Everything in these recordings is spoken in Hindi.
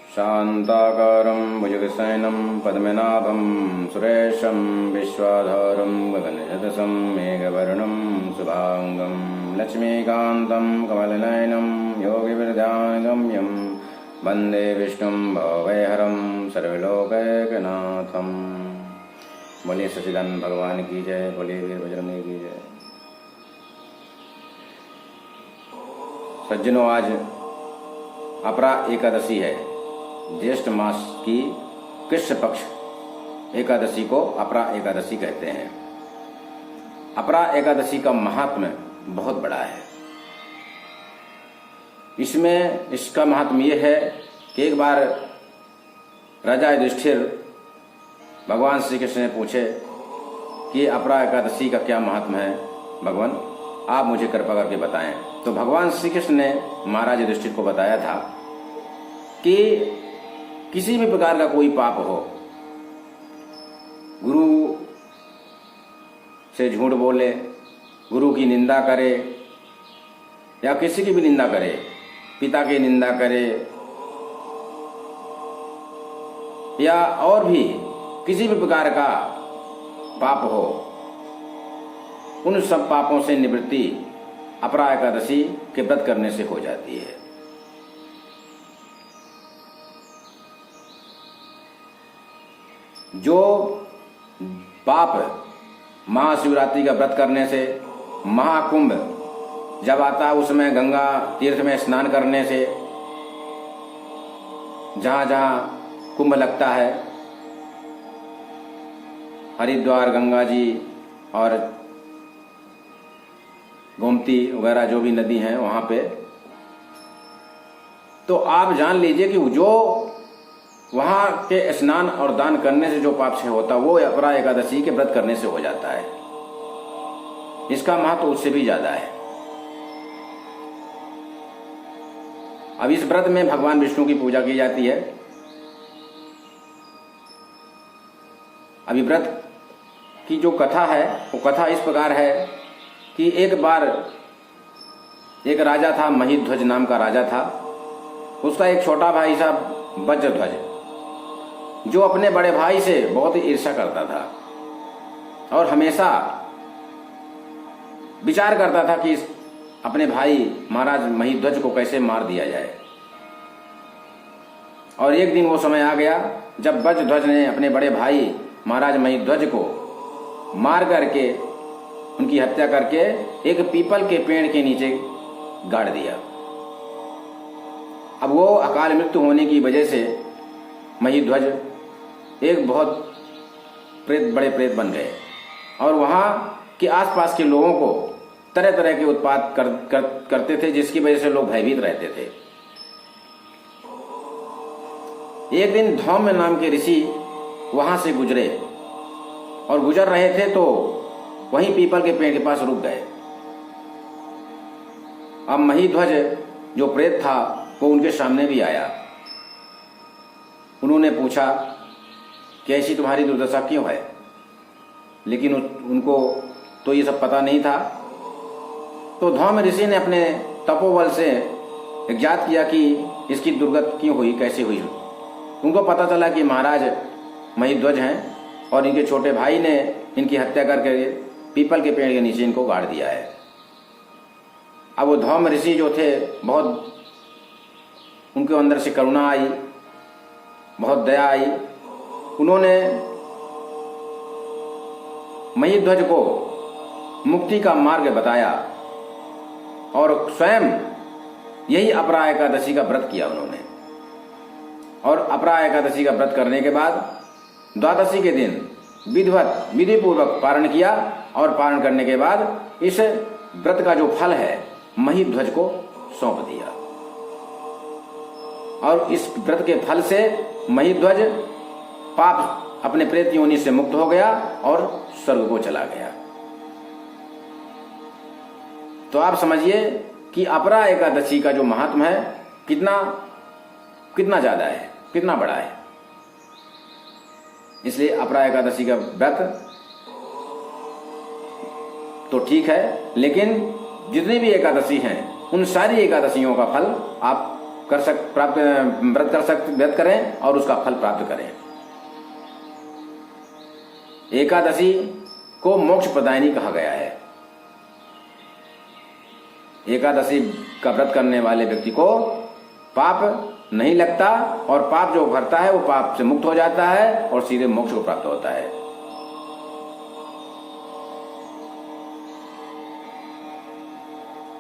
शान्ताकारं भुजगशयनं पद्मनाभं सुरेशं विश्वाधारं गगनसदृशं मेघवर्णं शुभांगं लक्ष्मीकान्तं कमलनयनं योगिविरध्यानगम्यं वन्दे विष्णुं भवभयहरं सर्वलोकैकनाथं। बोलिए सच्चिदानंद भगवान की जय, बोलिए वीर बजरंगी की जय। सज्जनों, आज अपरा एकादशी है। ज्येष्ठ मास की कृष्ण पक्ष एकादशी को अपरा एकादशी कहते हैं। अपरा एकादशी का महात्म्य बहुत बड़ा है। इसका महात्म्य ये है कि एक बार राजा युधिष्ठिर भगवान श्री कृष्ण ने पूछे कि अपरा एकादशी का क्या महात्म्य है, भगवान आप मुझे कृपा करके बताएं। तो भगवान श्री कृष्ण ने महाराज युधिष्ठिर को बताया था कि किसी भी प्रकार का कोई पाप हो, गुरु से झूठ बोले, गुरु की निंदा करे या किसी की भी निंदा करे, पिता की निंदा करे या और भी किसी भी प्रकार का पाप हो, उन सब पापों से निवृत्ति अपरा एकादशी के व्रत करने से हो जाती है। जो पाप महाशिवरात्रि का व्रत करने से, महाकुंभ जब आता है उसमें गंगा तीर्थ में स्नान करने से, जहां जहां कुंभ लगता है, हरिद्वार, गंगा जी और गोमती वगैरह जो भी नदी हैं वहां पे, तो आप जान लीजिए कि जो वहां के स्नान और दान करने से जो पाप से होता वो अपरा एकादशी के व्रत करने से हो जाता है। इसका महत्व उससे भी ज्यादा है। अब इस व्रत में भगवान विष्णु की पूजा की जाती है। अभी व्रत की जो कथा है वो कथा इस प्रकार है कि एक बार एक राजा था, महिध्वज नाम का राजा था। उसका एक छोटा भाई था वज्रध्वज, जो अपने बड़े भाई से बहुत ही ईर्ष्या करता था और हमेशा विचार करता था कि अपने भाई महाराज महिध्वज को कैसे मार दिया जाए। और एक दिन वो समय आ गया जब वज्रध्वज ने अपने बड़े भाई महाराज महिध्वज को मार करके, उनकी हत्या करके एक पीपल के पेड़ के नीचे गाड़ दिया। अब वो अकाल मृत्यु होने की वजह से महिध्वज एक बहुत बड़े प्रेत बन गए और वहां के आसपास के लोगों को तरह तरह के उत्पात करते थे, जिसकी वजह से लोग भयभीत रहते थे। एक दिन धौम्य नाम के ऋषि वहां से गुजरे और गुजर रहे थे तो वहीं पीपल के पेड़ के पास रुक गए। अब महिध्वज जो प्रेत था वो उनके सामने भी आया। उन्होंने पूछा कि ऐसी तुम्हारी दुर्दशा क्यों है, लेकिन उनको तो ये सब पता नहीं था। तो धौम्य ऋषि ने अपने तपोबल से ज्ञात किया कि इसकी दुर्गत क्यों हुई, कैसे हुई। उनको पता चला कि महाराज महिध्वज हैं और इनके छोटे भाई ने इनकी हत्या करके पीपल के पेड़ के नीचे इनको गाड़ दिया है। अब वो धौम्य ऋषि जो थे, बहुत उनके अंदर से करुणा आई, बहुत दया आई। उन्होंने महिध्वज को मुक्ति का मार्ग बताया और स्वयं यही अपरा एकादशी का व्रत किया उन्होंने। और अपरा एकादशी का व्रत करने के बाद द्वादशी के दिन विधिवत विधि पूर्वक पारण किया और पारण करने के बाद इस व्रत का जो फल है महिध्वज को सौंप दिया। और इस व्रत के फल से महिध्वज पाप अपने प्रेत योनि से मुक्त हो गया और स्वर्ग को चला गया। तो आप समझिए कि अपरा एकादशी का जो महात्मा है कितना ज्यादा है, कितना बड़ा है। इसलिए अपरा एकादशी का व्रत तो ठीक है, लेकिन जितनी भी एकादशी हैं उन सारी एकादशियों का फल आप व्रत करें और उसका फल प्राप्त करें। एकादशी को मोक्ष प्रदायिनी कहा गया है। एकादशी का व्रत करने वाले व्यक्ति को पाप नहीं लगता और पाप जो करता है वो पाप से मुक्त हो जाता है और सीधे मोक्ष को प्राप्त होता है।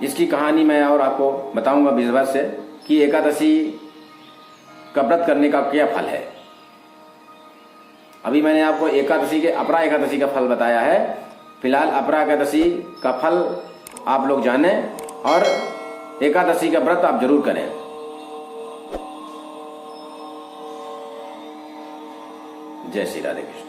इसकी कहानी मैं और आपको बताऊंगा विधिवत से कि एकादशी का व्रत करने का क्या फल है। अभी मैंने आपको एकादशी के अपरा एकादशी का फल बताया है। फिलहाल अपरा एकादशी का फल आप लोग जानें और एकादशी का व्रत आप जरूर करें। जय श्री राधे कृष्ण।